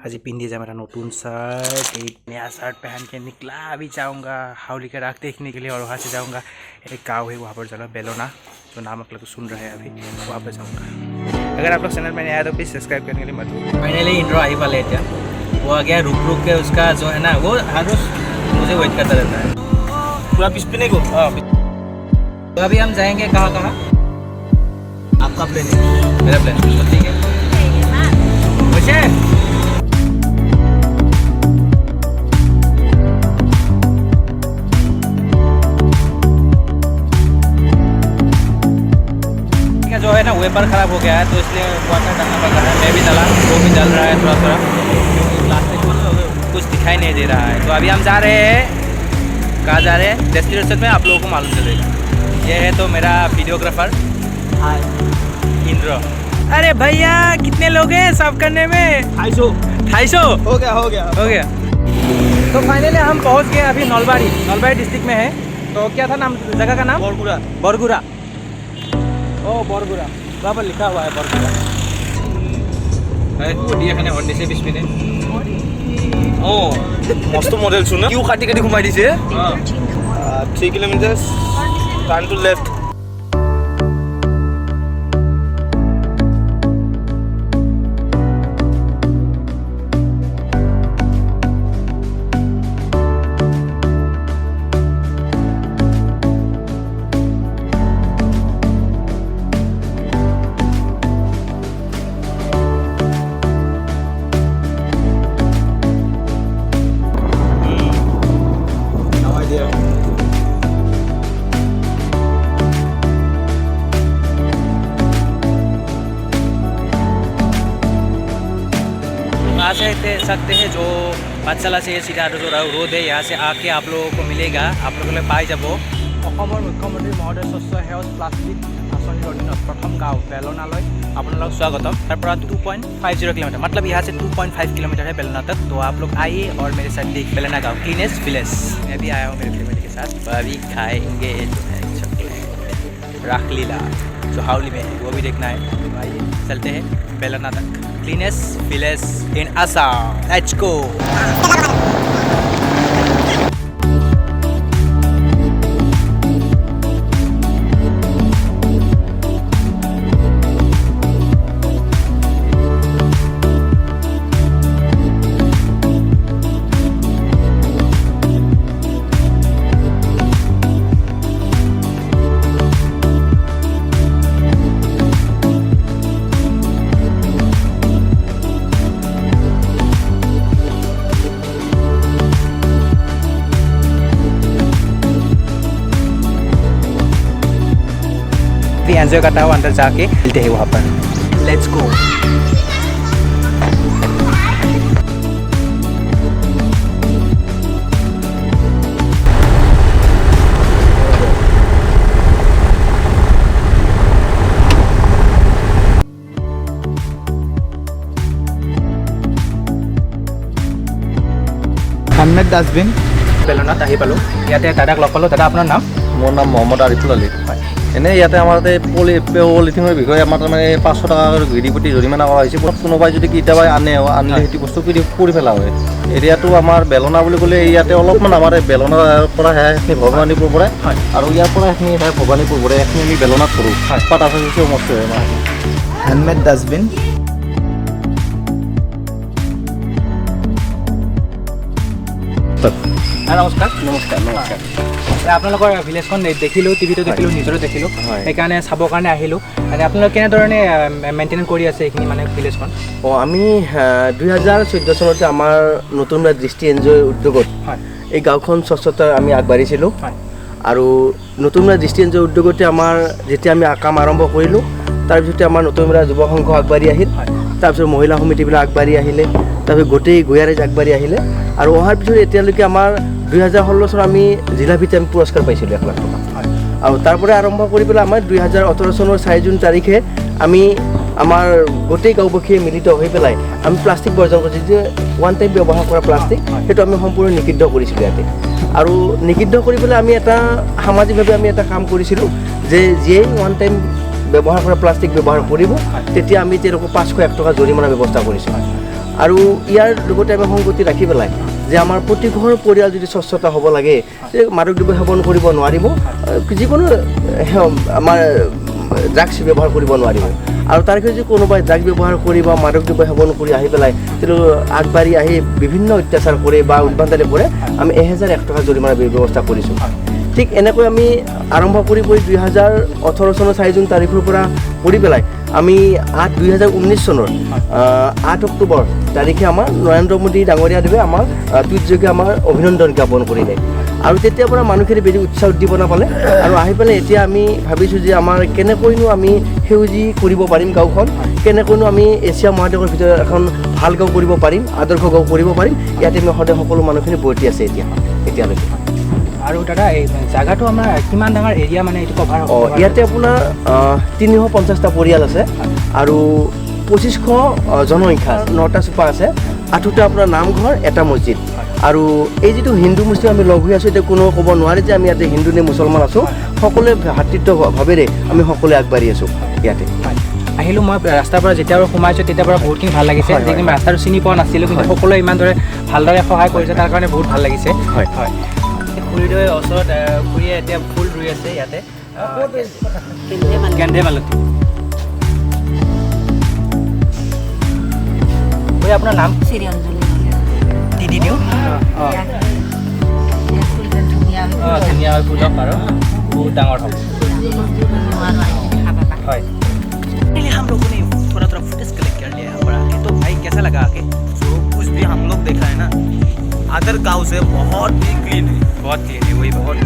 आज पिंधी जा मेरा नतून शर्ट, एक नया शर्ट पहन के निकला। अभी जाऊंगा हाउली का राग देखने के लिए और वहाँ से जाऊंगा एक गाँव है वहाँ पर जाना बेलोना, तो नाम आप लोग सुन रहे हैं अभी, वहाँ पर जाऊंगा। अगर आप लोग चैनल में नया है तो प्लीज़ सब्सक्राइब करने के लिए मत। फाइनली इंट्रो आई पाले इतना वो आ गया, रुक के उसका जो है ना वो हर रोज मुझे वेट करता रहता है पूरा पिछपिने को। तो अभी हम जाएंगे कहाँ। आपका प्लान है? मेरा प्लान तो ठीक है। जो है ना वेपर ख़राब हो गया है तो इसलिए वाटर डालना पड़ रहा है। मैं भी डाला, वो भी डाल रहा है थोड़ा प्लास्टिक कुछ दिखाई नहीं दे रहा है। तो अभी हम जा रहे हैं, कहाँ जा रहे हैं डेस्टिनेशन में आप लोगों को मालूम चलेगा। ये है तो मेरा वीडियोग्राफर इंद्र। अरे भैया कितने लोग हैं सब करने में? 250 हो गया। तो फाइनली हम पहुंच गए अभी नलबाड़ी डिस्ट्रिक्ट में है। तो क्या था नाम जगह का नाम? बरगुरा। ओ बरगुरा, वहाँ पर लिखा हुआ है बरगुरा। এখানে হর্ন দিছে 20 মিনিট। ও মস্ত মডেল শুন কিউ কাটি ঘুমাই দিছে। 3 কিলোমিটার টার্ন টু লেফট। यहाँ से देख सकते हैं जो पाठशाला से सीधा जो रोड है, यहाँ से आके आप लोगों को मिलेगा, आप लोगों को पाई যাব मुख्यमंत्री महोदय स्वच्छ सेउज प्लास्टिक आँचनिर अधीन प्रथम गाँव बेलोनालय आपलोग स्वागतम। तरह 2.50 किलोमीटर, मतलब यहाँ से 2.5 किलोमीटर है बेलोना तक। तो आप लोग आइए और मेरे साथ देख बेलोना गाँव क्लीनेस्ट विलेज। मैं भी आया हूँ मेरे फैमिली के साथ। अभी खाएंगे जो है चॉकलेट राखलीला जो हाउली में है, वो भी देखना है। तो आइए चलते हैं बेलोना तक, cleanest village in Assam. Let's go. Enjoy करता हूँ, अंदर जाके मिलते हैं वहाँ पर। Let's go. হেলমেট ডাষ্টবিন বেলোনাত আহি পালোঁ। ইয়াতে দাদাক লগ পালোঁ। দাদা আপোনাৰ নাম? মোৰ নাম মহম্মদ আৰিফুল আলী। এনেই ইয়াতে আমাৰ পলিথিনৰ বিষয়ে আমাৰ তাৰমানে 500 টকা ঘিৰি প্ৰতি জৰিমনা কৰা হৈছে। কোনোবাই যদি কেতিয়াবা আনিলে সেইটো বস্তু কৰি পেলোৱা হয়। এৰিয়াটো আমাৰ বেলোনা বুলি ক'লে ইয়াতে অলপমান আমাৰ বেলোনাৰ পৰা সেইখিনি ভৱানীপুৰ পৰে আৰু ইয়াৰ পৰা সেইখিনি ভৱানীপুৰ পৰে, এইখিনি আমি বেলোনাত কৰোঁ। পাত আছে সমস্ত হয় আমাৰ। হেলমেট ডাষ্টবিন নমস্কাৰ। আপোনালোকৰ ভিলেজখন দেখিলোঁ, টিভিটো দেখিলোঁ, নিজৰো দেখিলোঁ, সেইকাৰণে চাবৰ কাৰণে আহিলোঁ। মানে আপোনালোকে কেনেধৰণে মেইনটেইন কৰি আছে এইখিনি মানে ভিলেজখন? আমি 2014 চনতে আমাৰ নতুন দৃষ্টি এনজিঅ' উদ্যোগত এই গাঁওখন স্বচ্ছতা আমি আগবাঢ়িছিলোঁ। আৰু নতুন দৃষ্টি এনজিঅ' উদ্যোগতে আমাৰ যেতিয়া আমি কাম আৰম্ভ কৰিলোঁ, তাৰপিছতে আমাৰ নতুন যুৱ সংঘ আগবাঢ়ি আহিল, তাৰপিছত মহিলা সমিতিবিলাক আগবাঢ়ি আহিলে, তাৰপিছত গোটেই গঞাৰাইজ আগবাঢ়ি আহিলে। আৰু অহাৰ পিছত এতিয়ালৈকে আমাৰ 2016 চনত আমি জিলা ভিত্তিত আমি পুৰস্কাৰ পাইছিলোঁ 1 লাখ টকা। আৰু তাৰপৰা আৰম্ভ কৰি পেলাই আমাৰ 2018 চনৰ 4 জুন তাৰিখে আমি আমাৰ গোটেই গাঁওবাসীয়ে মিলিত হৈ পেলাই আমি প্লাষ্টিক বৰ্জন কৰিছোঁ। যে ওৱান টাইম ব্যৱহাৰ কৰা প্লাষ্টিক সেইটো আমি সম্পূৰ্ণ নিষিদ্ধ কৰিছিলোঁ ইয়াতে। আৰু নিষিদ্ধ কৰি পেলাই আমি এটা সামাজিকভাৱে আমি এটা কাম কৰিছিলোঁ যে যিয়েই ওৱান টাইম ব্যৱহাৰ কৰা প্লাষ্টিক ব্যৱহাৰ কৰিব তেতিয়া আমি তেওঁলোকক 501 টকা জৰিমনা ব্যৱস্থা কৰিছোঁ। আৰু ইয়াৰ লগতে আমি সংগতি ৰাখি পেলাই যে আমাৰ প্ৰতি ঘৰ পৰিয়াল যদি স্বচ্ছতা হ'ব লাগে যে মাদক দ্ৰব্য সেৱন কৰিব নোৱাৰিব যিকোনো আমাৰ ড্ৰাগছ ব্যৱহাৰ কৰিব নোৱাৰিব আৰু তাৰ যদি কোনোবাই ড্ৰাগছ ব্যৱহাৰ কৰি বা মাদক দ্ৰব্য সেৱন কৰি আহি পেলাই তেওঁ আগবাঢ়ি আহি বিভিন্ন অত্যাচাৰ কৰে বা উদ্ভণ্ডালি কৰে আমি 1001 টকা জৰিমনাৰ ব্যৱস্থা কৰিছোঁ ঠিক এনেকৈ আমি আৰম্ভ কৰি 2018 চনৰ 4 জুন তাৰিখৰ পৰা কৰি পেলাই আমি 2019 চনৰ 8 অক্টোবৰ তাৰিখে আমাৰ নৰেন্দ্ৰ মোদী ডাঙৰীয়াদেৱে আমাক টুইটযোগে আমাৰ অভিনন্দন জ্ঞাপন কৰিলে আৰু তেতিয়াৰ পৰা মানুহখিনি বেছি উৎসাহ উদ্দীপনা পালে আৰু আহি পেলাই এতিয়া আমি ভাবিছোঁ যে আমাৰ কেনেকৈনো আমি সেউজী কৰিব পাৰিম গাঁওখন কেনেকৈনো আমি এছিয়া মহাদেশৰ ভিতৰত এখন ভাল গাঁও কৰিব পাৰিম আদৰ্শ গাঁও কৰিব পাৰিম ইয়াতে আমি সদায় সকলো মানুহখিনি বৰ্তি আছে এতিয়ালৈকে আৰু দাদা এই জাগাটো আমাৰ কিমান ডাঙৰ এৰিয়া মানে এইটো কভাৰ হ'ব ইয়াতে আপোনাৰ 350টা পৰিয়াল আছে আৰু 2500 জনসংখ্যা 9টা চুপা আছে 8টা আপোনাৰ নামঘৰ এটা মছজিদ আৰু এই যিটো হিন্দু মুছলিম আমি লগ হৈ আছোঁ এতিয়া কোনো ক'ব নোৱাৰে যে আমি ইয়াতে হিন্দু নে মুছলমান আছোঁ সকলোৱে ভাতৃত্বভাৱেৰে আমি সকলোৱে আগবাঢ়ি আছোঁ ইয়াতে আহিলোঁ মই ৰাস্তাৰ পৰা যেতিয়াৰ পৰা সোমাইছোঁ তেতিয়াৰ পৰা বহুতখিনি ভাল লাগিছে যিখিনি মই ৰাস্তাটো চিনি পোৱা নাছিলোঁ কিন্তু সকলোৱে ইমানদৰে ভালদৰে সহায় কৰিছে তাৰ কাৰণে বহুত ভাল লাগিছে হয় হয় খুৰীদেৱে ওচৰত খুৰীয়ে এতিয়া ফুল ৰুই আছে ইয়াতে গেন্ধে মালতী খুৰী আপোনাৰ নাম দি দিওঁ ধুনীয়া হয় ফুল হওক আৰু বহুত ডাঙৰ হওক হয় हम लोगों ने थोड़ा फुटेज कलेक्ट कर लिया है आके तो भाई कैसा लगा आके जो कुछ भी हम लोग देखा है ना अदर गांव से बहुत ही क्लीन है वही बहुत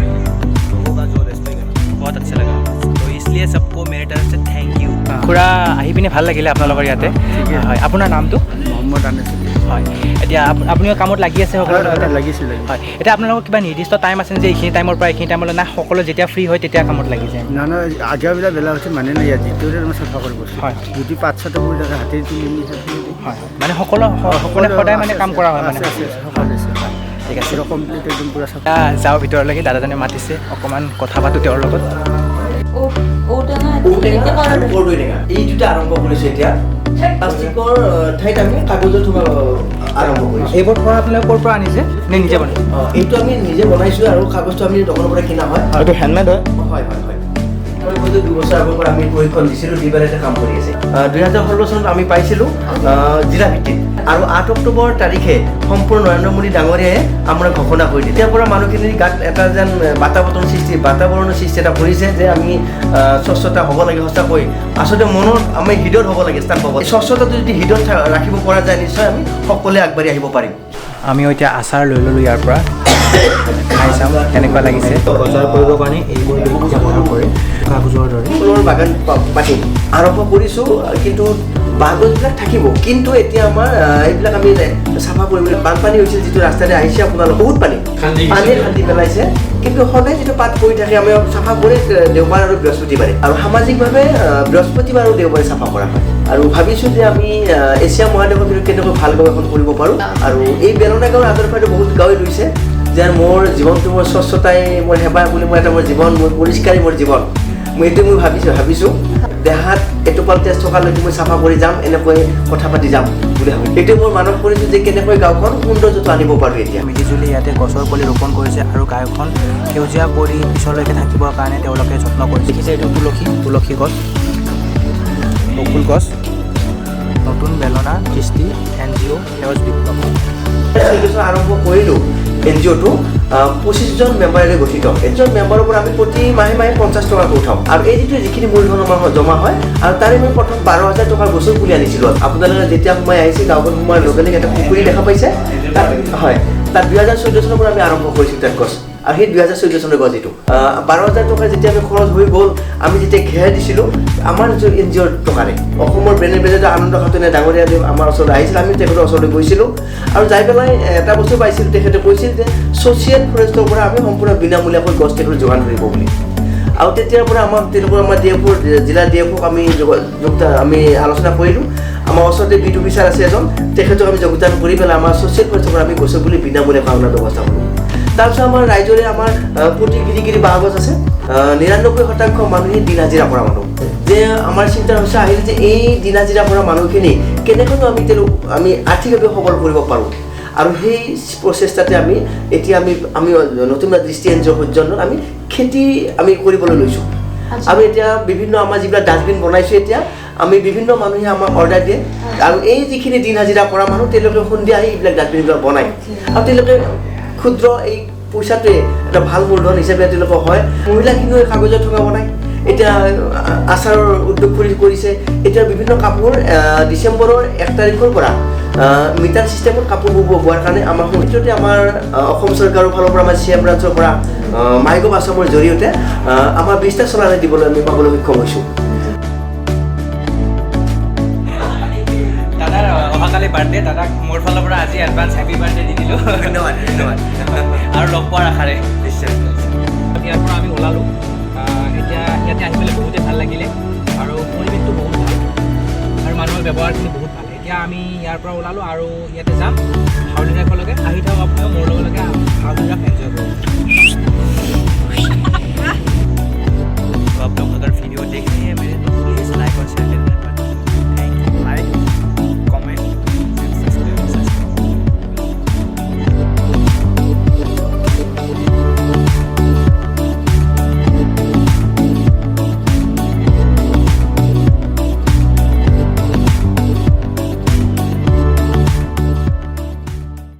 लोगों का जो रेस्पेक्ट है बहुत अच्छा लगा तो इसलिए सबको मेरे तरफ से थैंक यू খুৰা আহি পিনে ভাল লাগিলে আপোনালোকৰ ইয়াতে হয় আপোনাৰ নামটো মহম্মদ আনিছ হয় এতিয়া আপুনিও কামত লাগি আছে সকলো লাগিছিল হয় এতিয়া আপোনালোকৰ কিবা নিৰ্দিষ্ট টাইম আছে যে এইখিনি টাইমৰ পৰা এইখিনি টাইমলৈ না সকলো যেতিয়া ফ্ৰী হয় তেতিয়া কামত লাগি যায় না না আগেবিলাক বেলা হৈছে মানে নাই ইয়াত যিটোৰে মই চাফা কৰিব হয় যদি 5-6টা পৰি থাকে হাতেৰে তুলি নি হয় মানে সকলো সদায় মানে কাম কৰা হয় মানে ঠিক আছে কমপ্লিট একদম পুৰা চাফা যাওঁ ভিতৰলৈকে দাদাজনে মাতিছে অকণমান কথা পাতোঁ তেওঁৰ লগত এই দুটা আৰম্ভ কৰিছোঁ এতিয়া প্লাষ্টিকৰ ঠাইত আমি কাগজৰ থোপা আৰম্ভ কৰিছোঁ এইবোৰ পৰা আপোনালোকে ক'ৰ পৰা আনিছে নে নিজে বনাইছে এইটো আমি নিজে বনাইছোঁ আৰু কাগজটো আমি দোকানৰ পৰা কিনা হয় এইটো হেণ্ডমেড হয় হয় হয় হয় মই 2 বছৰ আগৰ পৰা আমি প্ৰশিক্ষণ দিছিলোঁ দি পেলাই এটা কাম কৰি আছে 2016 চনত আমি পাইছিলোঁ জিলা ভিত্তিত আৰু 8 অক্টোবৰ তাৰিখে সম্পূৰ্ণ নৰেন্দ্ৰ মোদী ডাঙৰীয়াই আমাৰ ঘোষণা কৰি দিয়ে তেতিয়াৰ পৰা মানুহখিনিৰ গাত এটা যেন বাতাবৰণৰ সৃষ্টি এটা কৰিছে যে আমি স্বচ্ছতা হ'ব লাগে সঁচাকৈ আচলতে মনত আমি হৃদয়ত হ'ব লাগে স্থান পাব স্বচ্ছতাটো যদি হৃদয়ত ৰাখিব পৰা যায় নিশ্চয় আমি সকলোৱে আগবাঢ়ি আহিব পাৰিম আমিও এতিয়া আচাৰ লৈ ল'লোঁ ইয়াৰ পৰা খাই চাম কেনেকুৱা লাগিছে বজাৰ কৰিবৰ কাৰণে এইবোৰ ব্যৱহাৰ কৰে কাগজৰ দৰে ফুলৰ বাগান পাতিম আৰম্ভ কৰিছোঁ কিন্তু বাগজবিলাক থাকিব কিন্তু এতিয়া আমাৰ এইবিলাক আমি চাফা কৰিবলৈ বানপানী হৈছিল যিটো ৰাস্তাৰে আহিছে আপোনালোক বহুত পানীয়ে খান্দি পেলাইছে কিন্তু সদায় যিটো পাত পৰি থাকে আমি চাফা কৰি দেওবাৰ আৰু বৃহস্পতিবাৰে আৰু সামাজিকভাৱে বৃহস্পতিবাৰ আৰু দেওবাৰে চাফা কৰা হয় আৰু ভাবিছোঁ যে আমি এছিয়া মহাদেশৰ ভিতৰত কেনেকৈ ভাল গাঁও এখন কৰিব পাৰোঁ আৰু এই বেলনা গাঁৱৰ আদৰ্শটো বহুত গাঁৱে লৈছে যে মোৰ জীৱনটো মোৰ স্বচ্ছতাই মোৰ সেৱা বুলি মই এটা মোৰ জীৱন মোৰ পৰিষ্কাৰেই মোৰ জীৱন মই এইটো মই ভাবিছোঁ দেহাত এটোপাল তেজ থকালৈকে মই চাফা কৰি যাম এনেকৈ কথা পাতি যাম বুলি ভাবোঁ এইটো মোৰ মানৱ কৰিছোঁ যে কেনেকৈ গাঁওখন সৌন্দৰ্যটো আনিব পাৰোঁ এতিয়া মিলিজুলি ইয়াতে গছৰ পুলি ৰোপণ কৰিছে আৰু গাঁওখন সেউজীয়া কৰি পিছলৈকে থাকিবৰ কাৰণে তেওঁলোকে যত্ন কৰিছে দেখিছে এইটো তুলসী গছ বকুল গছ নতুন বেলনা কৃষ্টি NGO সেউজ বিপ্লৱ আৰম্ভ কৰিলোঁ NGOটো 25জন মেম্বাৰেৰে গঠিত এজন মেম্বাৰৰ পৰা আমি প্ৰতি মাহে 50 টকাকৈ উঠাওঁ আৰু এই যিখিনি মূলধন আমাৰ জমা হয় আৰু তাৰে মই প্ৰথম 12,000 টকাৰ গছৰ পুলি আনিছিলোঁ আপোনালোকে যেতিয়া সোমাই আহিছে গাঁওখন সোমোৱাৰ লগে লগে এটা পুখুৰী দেখা পাইছে হয় তাত 2014 চনৰ পৰা আমি আৰম্ভ কৰিছোঁ তাত গছ আৰু সেই 2014 চনৰ গছ এইটো 12,000 টকা যেতিয়া আমি খৰচ হৈ গ'ল আমি যেতিয়া ঘেৰ দিছিলোঁ আমাৰ NGOৰ টকাৰে অসমৰ ব্ৰেণ্ড এম্বেছাডৰ আনন্দ খাটুনে ডাঙৰীয়া আমাৰ ওচৰত আহিছিল আমি তেখেতৰ ওচৰলৈ গৈছিলোঁ আৰু যাই পেলাই এটা বস্তু পাইছিলোঁ তেখেতে কৈছিল যে ছ'চিয়েল ফৰেষ্টৰ পৰা আমি সম্পূৰ্ণ বিনামূলীয়াকৈ গছ তেখেতক যোগান ধৰিব বুলি আৰু তেতিয়াৰ পৰা তেওঁলোকৰ আমাৰ জিলা DFOক আমি আলোচনা কৰিলোঁ আমাৰ ওচৰতে বিট অফিচাৰ আছে এজন তেখেতক আমি যোগদান কৰি পেলাই আমাৰ ছ'চিয়েল ফৰেষ্টৰ পৰা আমি গছৰ পুলি বিনামূলীয়াকৈ অনাৰ ব্যৱস্থা কৰোঁ তাৰপিছত আমাৰ ৰাইজৰে আমাৰ প্ৰতি গিৰি বাঁহ গছ আছে 99% মানুহে দিন হাজিৰা কৰা মানুহ যে আমাৰ চিন্তা হৈছে আহিল যে এই দিন হাজিৰা কৰা মানুহখিনি কেনেকৈ আমি আৰ্থিকভাৱে সবল কৰিব পাৰোঁ আৰু সেই প্ৰচেষ্টাতে এতিয়া আমি নতুন দৃষ্টি এন জি অ'ৰ সৌজন্যত আমি খেতি আমি কৰিবলৈ লৈছোঁ আমি এতিয়া বিভিন্ন আমাৰ যিবিলাক ডাষ্টবিন বনাইছোঁ এতিয়া আমি বিভিন্ন মানুহে আমাক অৰ্ডাৰ দিয়ে আৰু এই যিখিনি দিন হাজিৰা কৰা মানুহ তেওঁলোকে সন্ধিয়া আহি এইবিলাক ডাষ্টবিনবিলাক বনায় আৰু তেওঁলোকে ক্ষুদ্ৰ এই পইচাটোৱে এটা ভাল মূলধন হিচাপে তেওঁলোকৰ হয় মহিলাখিনিও কাগজৰ ঠোঙা বনায় এতিয়া আচাৰৰ উদ্যোগ কৰিছে এতিয়া বিভিন্ন কাপোৰ ডিচেম্বৰৰ 1 তাৰিখৰ পৰা মিটাৰ চিষ্টেমত কাপোৰ বোৱাৰ কাৰণে আমাৰ সমিতিতে আমাৰ অসম চৰকাৰৰ ফালৰ পৰা আমাৰ CM ব্ৰাঞ্চৰ পৰা মাইগভ আছামৰ জৰিয়তে আমাৰ 20টা চলাৰে দিবলৈ আমি পাবলৈ সক্ষম হৈছোঁ দাদাৰ অহাকালি বাৰ্থডে দাদাক মোৰ ফালৰ পৰা আজি এডভান্স হেপী বাৰ্থডে দি দিলোঁ ধন্যবাদ ধন্যবাদ আৰু লগ পোৱাৰ আশাৰে নিশ্চয় ইয়াৰ পৰা আমি ওলালোঁ এতিয়া ইয়াতে আহি পেলাই বহুতেই ভাল লাগিলে আৰু পৰিৱেশটো বহুত ভাল আৰু মানুহৰ ব্যৱহাৰখিনি বহুত ভাল এতিয়া আমি ইয়াৰ পৰা ওলালোঁ আৰু ইয়াতে যাম হাউলি ৰাইফলৈকে আহি থাকক আপুনিও মোৰ লগে হাউলি ৰাইফ এনজয় কৰোঁ